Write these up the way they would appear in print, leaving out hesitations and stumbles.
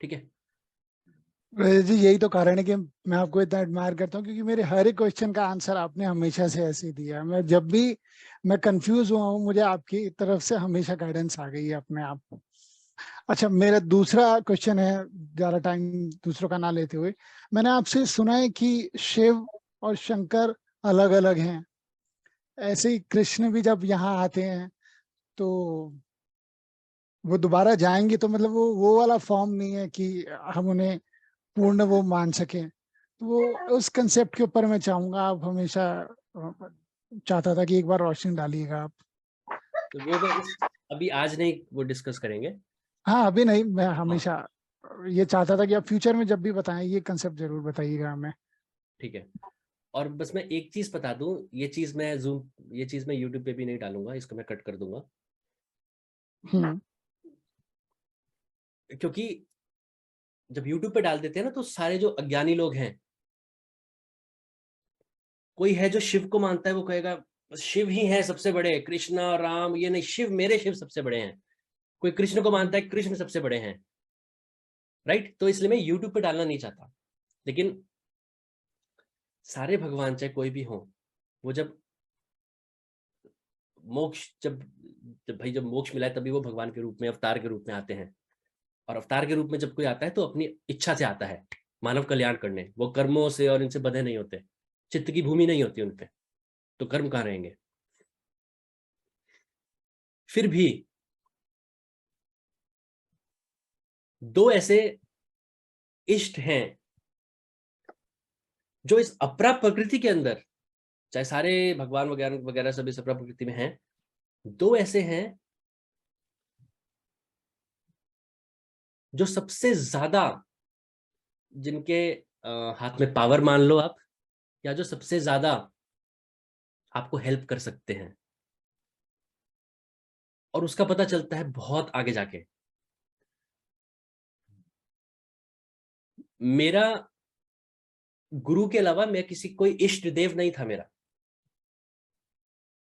ठीक है। जी यही तो कारण है कि मैं आपको इतना एडमायर करता हूँ, क्योंकि मेरे हर एक क्वेश्चन का आंसर आपने हमेशा से ऐसे ही दिया है। मैं जब भी मैं कंफ्यूज हुआ हूँ, मुझे आपकी तरफ से हमेशा गाइडेंस आ गई है अपने आप। अच्छा, मेरा दूसरा क्वेश्चन है, ज्यादा टाइम दूसरों का ना लेते हुए। मैंने आपसे सुना है कि शिव और शंकर अलग अलग हैं। ऐसे ही कृष्ण भी जब यहाँ आते हैं तो वो दोबारा जाएंगे, तो मतलब वो वाला फॉर्म नहीं है कि हम उन्हें पूर्ण वो मान सकें। तो वो उस कंसेप्ट के ऊपर मैं चाहूंगा, आप हमेशा चाहता था कि एक बार रोशनी डालिएगा आप। तो वो मैं अभी आज नहीं वो डिस्कस करेंगे। हाँ अभी नहीं, मैं हाँ हमेशा ये चाहता था कि आप फ्यूचर में जब भी बताएं ये कंसेप्ट जरूर बताइएगा हमें। ठीक है। और बस मैं एक चीज बता दूं, ये चीज मैं यूट्यूब पे भी नहीं डालूंगा, इसको मैं कट कर दूंगा। हम्म। क्योंकि जब यूट्यूब पे डाल देते हैं ना, तो सारे जो अज्ञानी लोग हैं, कोई है जो शिव को मानता है, वो कहेगा शिव ही है सबसे बड़े, कृष्णा राम ये नहीं, शिव मेरे शिव सबसे बड़े हैं। कोई कृष्ण को मानता है कृष्ण सबसे बड़े हैं। राइट, तो इसलिए मैं यूट्यूब पे डालना नहीं चाहता। लेकिन सारे भगवान चाहे कोई भी हो, वो जब मोक्ष जब जब भाई जब मोक्ष मिला है, तभी वो भगवान के रूप में, अवतार के रूप में आते हैं। और अवतार के रूप में जब कोई आता है तो अपनी इच्छा से आता है, मानव कल्याण करने। वो कर्मों से और इनसे बंधे नहीं होते, चित्त की भूमि नहीं होती उनपे, तो कर्म कहाँ रहेंगे। फिर भी दो ऐसे इष्ट हैं जो इस अपरा प्रकृति के अंदर, चाहे सारे भगवान वगैरह वगैरह सब इस अपरा प्रकृति में हैं, दो ऐसे हैं जो सबसे ज्यादा, जिनके हाथ में पावर मान लो आप, या जो सबसे ज्यादा आपको हेल्प कर सकते हैं। और उसका पता चलता है बहुत आगे जाके। मेरा गुरु के अलावा मैं किसी कोई इष्ट देव नहीं था मेरा।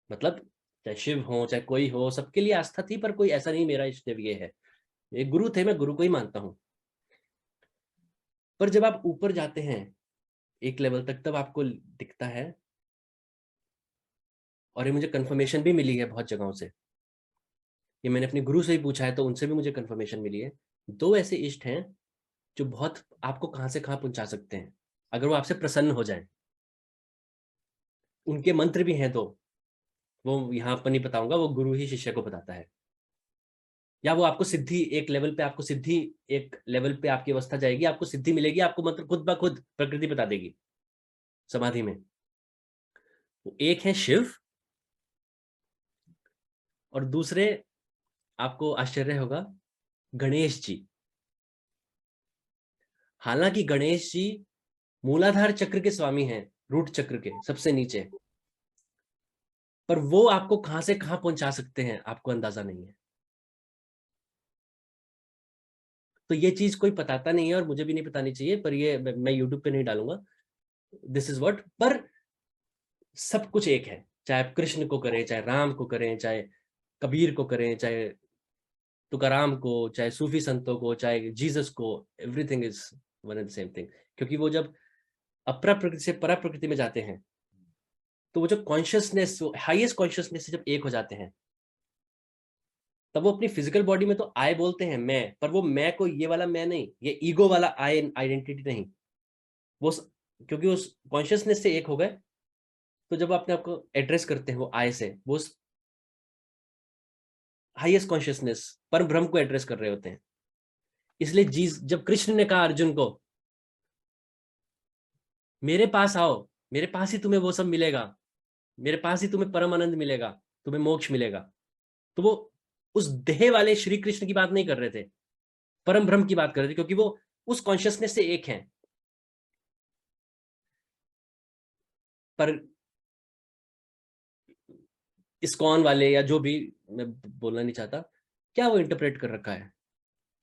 मतलब चाहे शिव हो चाहे कोई हो, सबके लिए आस्था थी, पर कोई ऐसा नहीं मेरा इष्ट देव ये है। ये गुरु थे, मैं गुरु को ही मानता हूं। पर जब आप ऊपर जाते हैं एक लेवल तक, तब आपको दिखता है, और ये मुझे कंफर्मेशन भी मिली है बहुत जगहों से। ये मैंने अपने गुरु से ही पूछा है, तो उनसे भी मुझे कंफर्मेशन मिली है। दो ऐसे इष्ट हैं जो बहुत आपको कहां से कहां पहुंचा सकते हैं, अगर वो आपसे प्रसन्न हो जाए। उनके मंत्र भी हैं, तो वो यहाँ पर नहीं बताऊंगा, वो गुरु ही शिष्य को बताता है। या वो आपको सिद्धि एक लेवल पे, आपको सिद्धि एक लेवल पे आपकी अवस्था जाएगी, आपको सिद्धि मिलेगी, आपको मंत्र खुद ब खुद प्रकृति बता देगी समाधि में। वो एक है शिव, और दूसरे, आपको आश्चर्य होगा, गणेश जी। हालांकि गणेश जी मूलाधार चक्र के स्वामी हैं, रूट चक्र के सबसे नीचे, पर वो आपको कहां से कहां पहुंचा सकते हैं आपको अंदाजा नहीं है। तो ये चीज कोई बताता नहीं है, और मुझे भी नहीं बतानी चाहिए, पर ये मैं यूट्यूब पे नहीं डालूंगा। दिस इज व्हाट, पर सब कुछ एक है। चाहे आप कृष्ण को करें, चाहे राम को करें, चाहे कबीर को करें, चाहे तुकाराम को, चाहे सूफी संतों को, चाहे जीसस को, everything is one and same thing. क्योंकि वो जब अपरा प्रकृति से परा प्रकृति में जाते हैं, तो वो जो कॉन्शियसनेस, हाईएस्ट कॉन्शियसनेस से जब एक हो जाते हैं, तब वो अपनी फिजिकल बॉडी में तो आई बोलते हैं मैं, पर वो मैं को ये वाला मैं नहीं, ये ईगो वाला आई आइडेंटिटी नहीं। वो क्योंकि उस कॉन्शियसनेस से एक हो गए, तो जब अपने आपको एड्रेस करते हैं वो आई से, वो हाईएस्ट कॉन्शियसनेस परम ब्रह्म को एड्रेस कर रहे होते हैं। इसलिए जब कृष्ण ने कहा अर्जुन को, मेरे पास आओ, मेरे पास ही तुम्हें वो सब मिलेगा, मेरे पास ही तुम्हें परम आनंद मिलेगा, तुम्हें मोक्ष मिलेगा, तो वो उस देह वाले श्री कृष्ण की बात नहीं कर रहे थे, परम ब्रह्म की बात कर रहे थे, क्योंकि वो उस कॉन्शियसनेस से एक है। पर इस्कॉन वाले या जो भी, मैं बोलना नहीं चाहता, क्या वो इंटरप्रेट कर रखा है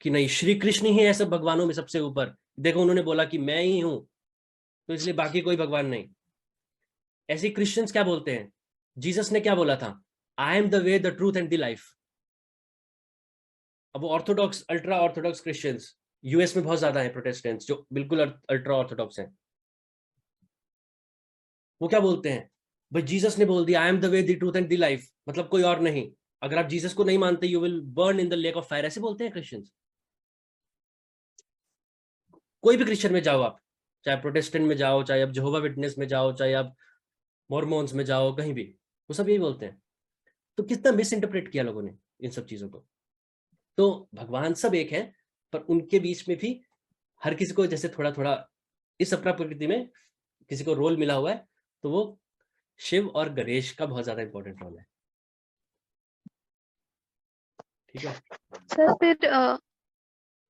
कि नहीं श्री कृष्ण ही है सब भगवानों में सबसे ऊपर, देखो उन्होंने बोला कि मैं ही हूं, तो इसलिए बाकी कोई भगवान नहीं। ऐसे क्रिश्चियंस क्या बोलते हैं, जीसस ने क्या बोला था, I am the way the truth and the life. अब वो Orthodox, ultra Orthodox Christians US में बहुत ज्यादा है प्रोटेस्टेंट्स जो बिल्कुल अल्ट्रा ऑर्थोडॉक्स हैं। वो क्या बोलते हैं, भाई जीसस ने बोल दिया I am the way the truth and the life, मतलब कोई और नहीं, अगर आप जीसस को नहीं मानते you will burn in the lake of fire, ऐसे बोलते हैं क्रिश्चियंस। कोई भी क्रिश्चियन में जाओ आप, चाहे प्रोटेस्टेंट में जाओ, चाहे आप जेहोवा विटनेस में जाओ, चाहे आप मॉर्मोन्स में जाओ, कहीं भी वो सब यही बोलते हैं। तो कितना मिस इंटरप्रेट किया लोगों ने इन सब चीजों को। तो भगवान सब एक है, पर उनके बीच में भी हर किसी को जैसे थोड़ा थोड़ा इस अपरा प्रकृति में किसी को रोल मिला हुआ है, तो वो शिव और गणेश का बहुत ज्यादा इंपॉर्टेंट रोल है। ठीक है सर फिर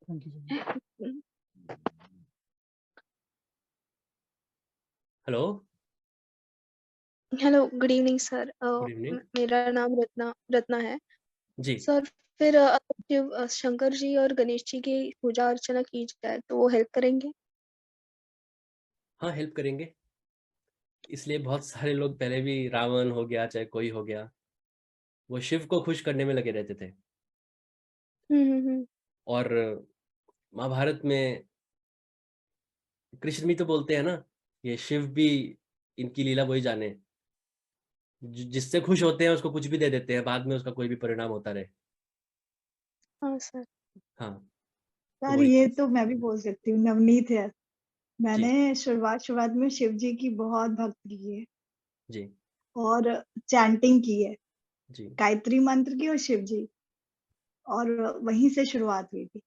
thank you. Hello hello, good evening sir. Good evening मेरा नाम रत्ना है जी। सर। फिर शिव शंकर जी और गणेश जी की पूजा अर्चना की जाए तो वो हेल्प करेंगे? हाँ हेल्प करेंगे, इसलिए बहुत सारे लोग पहले भी, रावण हो गया चाहे कोई हो गया, वो शिव को खुश करने में लगे रहते थे। और महाभारत में कृष्ण भी तो बोलते हैं ना, ये शिव भी इनकी लीला वही जाने, जिससे खुश होते हैं उसको कुछ भी दे देते हैं, बाद में उसका कोई भी परिणाम होता रहे। हाँ सर। हाँ तो सर वही ये तो मैं भी बोल सकती हूँ, नवनीत है। जी मैंने शुरुआत में शिव जी की बहुत भक्ति की है जी और चैंटिंग की है, जी गायत्री मंत्र की और शिव जी, और वहीं से शुरुआत हुई थी।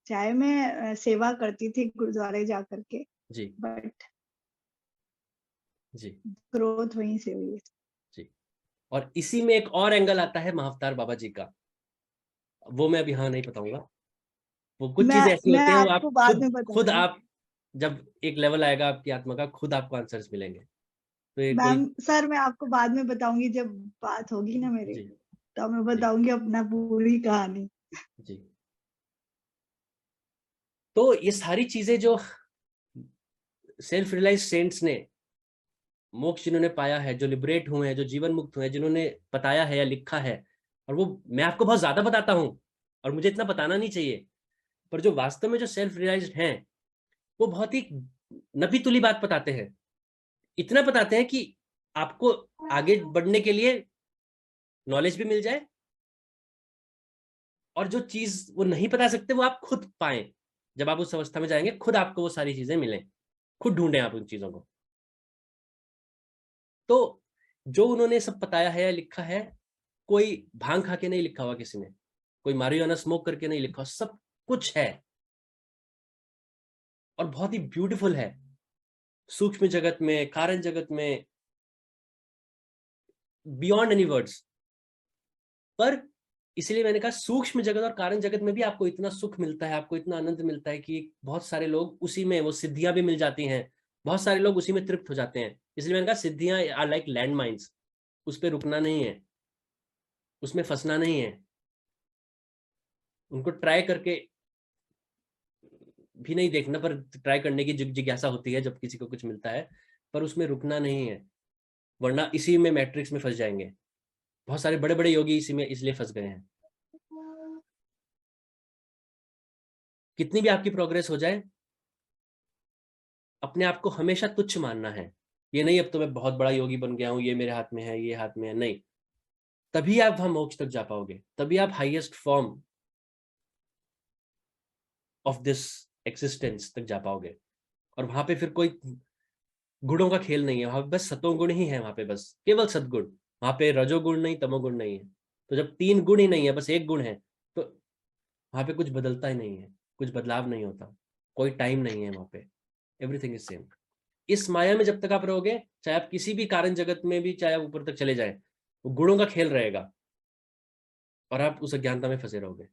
चाहे मैं सेवा करती थी गुरुद्वारे जा करके, जी बट जी ग्रोथ वहीं से हुई है। जी। और इसी में एक और एंगल आता है महाअवतार बाबा जी का, वो मैं अभी हाँ नहीं बताऊंगा। वो कुछ चीजें ऐसी मैं होती हैं, वो आप आपको बाद में खुद बताऊंगी। आप जब एक लेवल आएगा आपकी आत्मा का, खुद आपको आंसर्स मिलेंगे। तो ये कोई मैम सर मैं आपको बाद में बताऊंगी, जब बात होगी ना मेरी, जी तो मैं जी बताऊंगी अपना पूरी कहानी। जी। तो ये सारी चीजें जो सेल्फ रियलाइज सेंट्स ने, मोक्ष जिन्होंने पाया है, जो लिबरेट हुए हैं, जो जीवन मुक्त हुए हैं, जिन्होंने बताया है या लिखा है, और वो मैं आपको बहुत ज्यादा बताता हूँ और मुझे इतना बताना नहीं चाहिए, पर जो वास्तव में जो सेल्फ रियलाइज्ड हैं वो बहुत ही नपी तुली बात बताते हैं। इतना बताते हैं कि आपको आगे बढ़ने के लिए नॉलेज भी मिल जाए, और जो चीज वो नहीं बता सकते वो आप खुद पाएं। जब आप उस अवस्था में जाएंगे खुद आपको वो सारी चीजें मिलें, खुद ढूंढें आप उन चीजों को। तो जो उन्होंने सब बताया है या लिखा है, कोई भांग खा के नहीं लिखा हुआ किसी ने, कोई मारिजुआना स्मोक करके नहीं लिखा, सब कुछ है और बहुत ही ब्यूटीफुल है। सूक्ष्म जगत में, कारण जगत में, बियॉन्ड एनी वर्ड्स। पर इसलिए मैंने कहा सूक्ष्म जगत और कारण जगत में भी आपको इतना सुख मिलता है, आपको इतना आनंद मिलता है कि बहुत सारे लोग उसी में, वो सिद्धियां भी मिल जाती हैं, बहुत सारे लोग उसी में तृप्त हो जाते हैं। इसलिए मैंने कहा सिद्धियां आर लाइक लैंड माइन्स, उस पर रुकना नहीं है, उसमें फंसना नहीं है, उनको ट्राई करके भी नहीं देखना, पर ट्राई करने की जिज्ञासा होती है जब किसी को कुछ मिलता है, पर उसमें रुकना नहीं है, वरना इसी में मैट्रिक्स में फंस जाएंगे। बहुत सारे बड़े बड़े योगी इसी में इसलिए फंस गए हैं। कितनी भी आपकी प्रोग्रेस हो जाए, अपने आप को हमेशा तुच्छ मानना है। ये नहीं अब तो मैं बहुत बड़ा योगी बन गया हूं, ये मेरे हाथ में है, ये हाथ में है, नहीं। तभी आप वहां मोक्ष तक जा पाओगे, तभी आप highest form of this existence तक जा पाओगे। और वहां पे फिर कोई गुणों का खेल नहीं है, वहां पे बस सतोगुण ही है, वहां पे बस केवल सदगुण, वहां पे रजोगुण नहीं, तमोगुण नहीं है। तो जब तीन गुण ही नहीं है, बस एक गुण है, तो वहां पे कुछ बदलता ही नहीं है, कुछ बदलाव नहीं होता, कोई टाइम नहीं है वहां पे, एवरीथिंग इज सेम। इस माया में जब तक आप रहोगे, चाहे आप किसी भी कारण जगत में भी, चाहे आप ऊपर तक चले जाए, वो गुणों का खेल रहेगा और आप उस अज्ञानता में फंसे रहोगे।